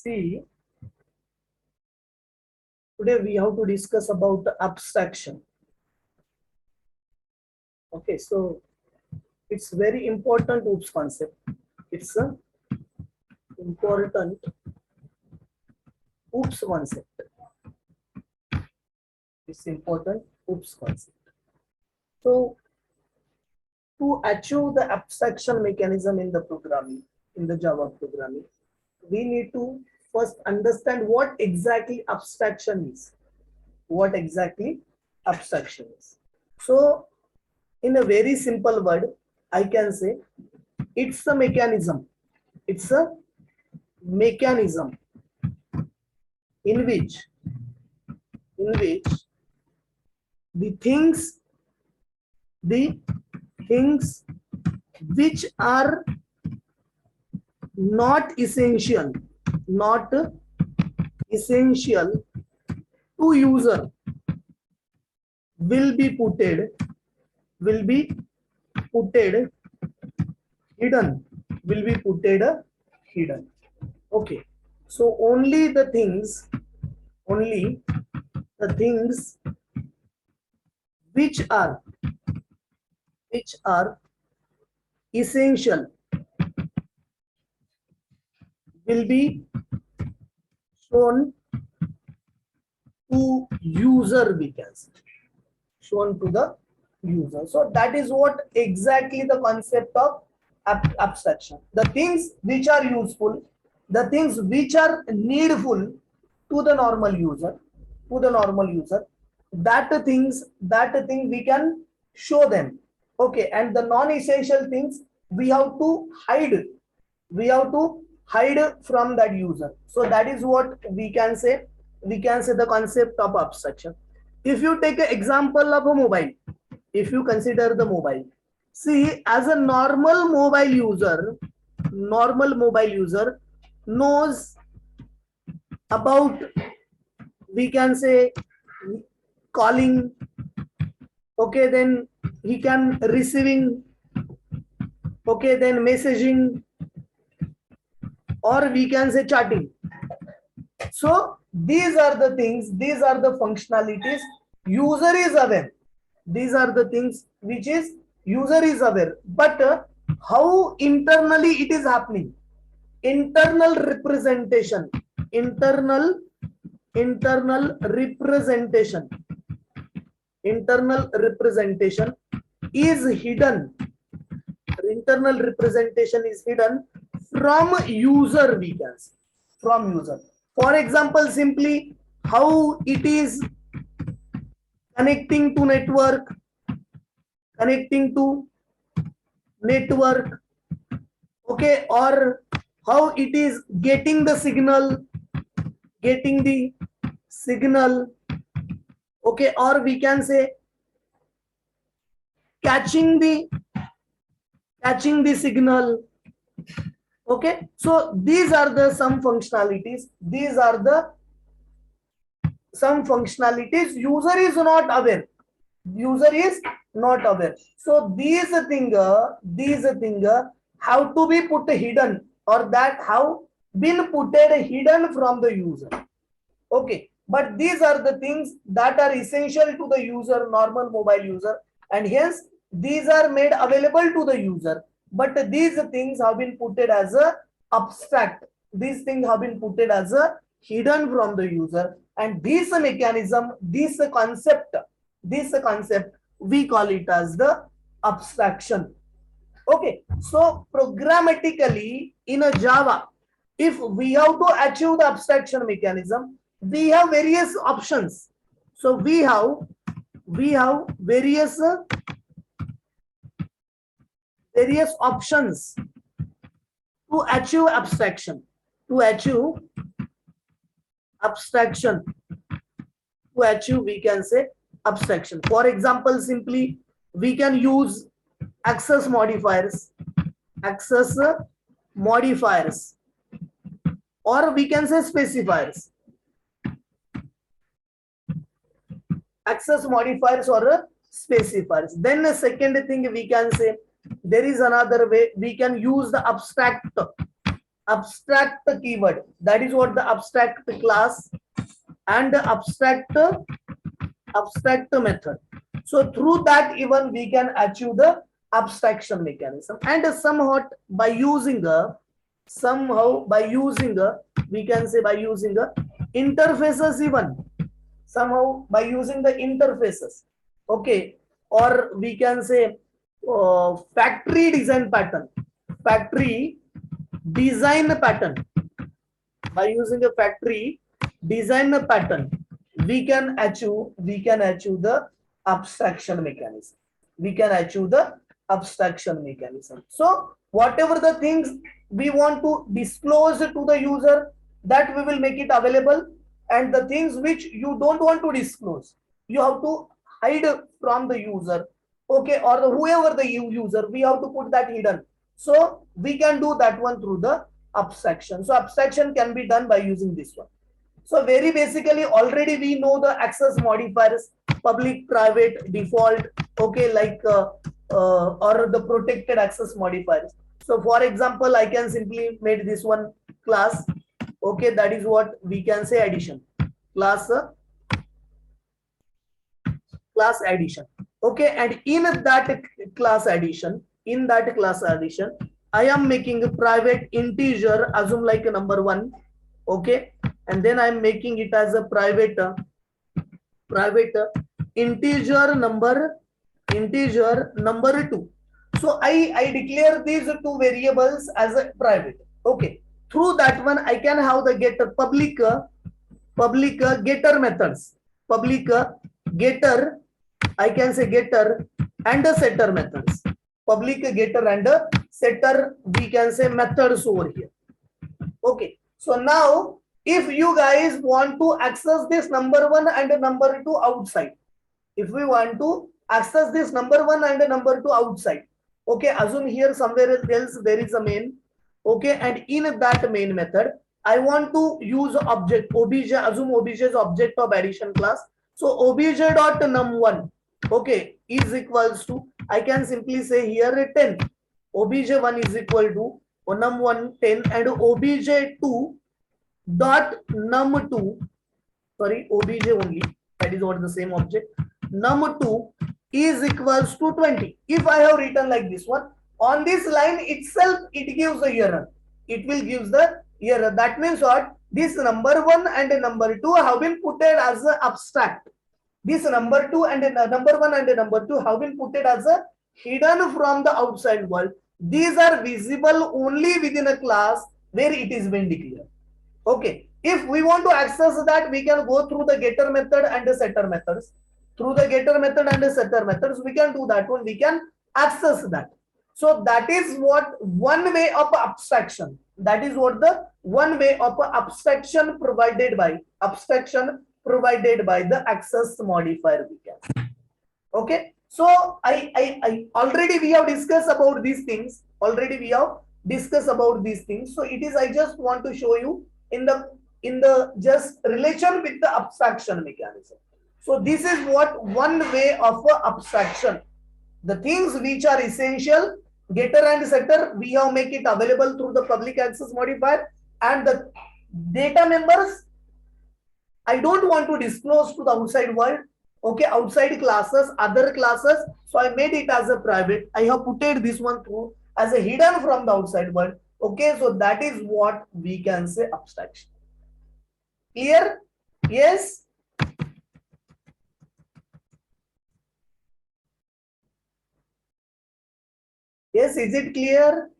See, today we have to discuss about the abstraction. Okay, so it's very important OOPS concept. It's a important OOPS concept. It's important OOPS concept. So to achieve the abstraction mechanism in the programming, in the Java programming, we need to first understand what exactly abstraction is. What exactly abstraction is. So in a very simple word, I can say it's a mechanism. It's a mechanism in which the things which are not essential to user will be putted hidden. Okay, so only the things which are essential will be shown to user, we can say, shown to the user. So that is what exactly the concept of abstraction. The things which are useful, the things which are needful to the normal user, that thing we can show them. Okay, and the non-essential things we have to hide from that user. So that is what we can say the concept of abstraction. If you take an example of a mobile, if you consider the mobile, see, as a normal mobile user knows about, we can say, calling. Okay, then he can receiving, okay, then messaging, or we can say chatting. So these are the things, these are the functionalities user is aware. These are the things which is user is aware, but how internally it is happening, internal representation is hidden. Internal representation is hidden from user, we can say, from user. For example, simply how it is connecting to network, okay, or how it is getting the signal, okay, or we can say catching the signal. Okay, so these are the some functionalities, user is not aware, so these thing have to be put hidden, or that have been put hidden from the user. Okay, but these are the things that are essential to the user, normal mobile user, and hence these are made available to the user. But these things have been put as a abstract. These things have been put as a hidden from the user, and this mechanism, this concept, we call it as the abstraction. Okay, so programmatically in a Java, if we have to achieve the abstraction mechanism, we have various options. So we have various options to achieve abstraction, we can say abstraction. For example, simply we can use access modifiers, or we can say specifiers. Access modifiers or specifiers. Then the second thing we can say, there is another way we can use the abstract abstract keyword. That is what the abstract class and the abstract method. So through that even we can achieve the abstraction mechanism, and somewhat by using the we can say by using the interfaces, even somehow by using the interfaces, okay, or we can say factory design pattern, factory design pattern. By using a factory design pattern, we can achieve the abstraction mechanism. We can achieve the abstraction mechanism. So whatever the things we want to disclose to the user, that we will make it available, and the things which you don't want to disclose, you have to hide from the user, okay, or whoever the user, we have to put that hidden. So we can do that one through the abstraction. So abstraction can be done by using this one. So very basically already we know the access modifiers, public, private, default, okay, like or the protected access modifiers. So for example, I can simply make this one class, okay, that is what we can say addition class, class addition, okay, and in that class addition, I am making a private integer, assume like a number 1, okay, and then I am making it as a private integer number 2. So I declare these two variables as a private, okay. Through that one I can have the getter public getter methods, public getter, I can say getter and a setter methods, public getter and a setter, we can say methods over here, okay. So now if you guys want to access this number 1 and number 2 outside, if we want to access this number 1 and number 2 outside, okay, assume here somewhere else there is a main, okay, and in that main method I want to use object obj, assume obj is object of addition class. So obj dot num1, okay, is equals to, I can simply say here 10, obj1 is equal to num1 10, and obj2 dot num2, sorry, obj only, that is what the same object, num2 is equals to 20. If I have written like this one, on this line itself it gives the error, it will give the error. That means what, this number 1 and number 2 have been put as a abstract, this number 2 and number 1 and number 2 have been put as a hidden from the outside world. These are visible only within a class where it is been declared, okay. If we want to access that, we can go through the getter method and the setter methods. Through the getter method and the setter methods, we can do that one, we can access that. So that is what one way of abstraction, that is what the one way of abstraction provided by the access modifier we can, okay. So I already we have discussed about these things, so it is, I just want to show you in the just relation with the abstraction mechanism. So this is what one way of abstraction, the things which are essential, getter and setter, we have make it available through the public access modifier, and the data members I don't want to disclose to the outside world, okay, outside classes, other classes, so I made it as a private, I have put it this one through as a hidden from the outside world, okay. So that is what we can say abstraction. Clear? Yes. Yes, is it clear?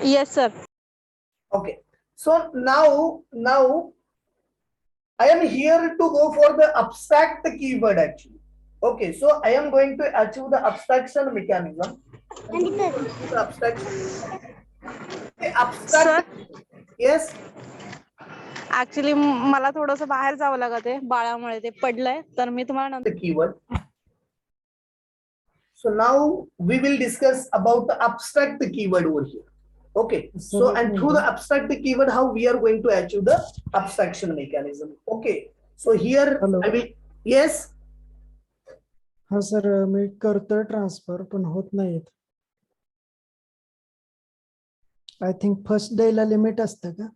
Yes, sir. Okay. So now I am here to go for the abstract keyword actually. Okay, so I am going to achieve the abstraction mechanism. Abstract. Yes. Actually मला थोडस बाहेर जावं लागत आहे, बाळामुळे ते पडलंय, तर मी तुम्हाला The keyword. So now we will discuss about the abstract keyword over here. Okay. So and through the abstract keyword, how we are going to achieve the abstraction mechanism. Okay. So here Hello. I will. Yes. हा sir, मी करतोय transfer पण होत नाहीत. I think first day ला limit असतं का?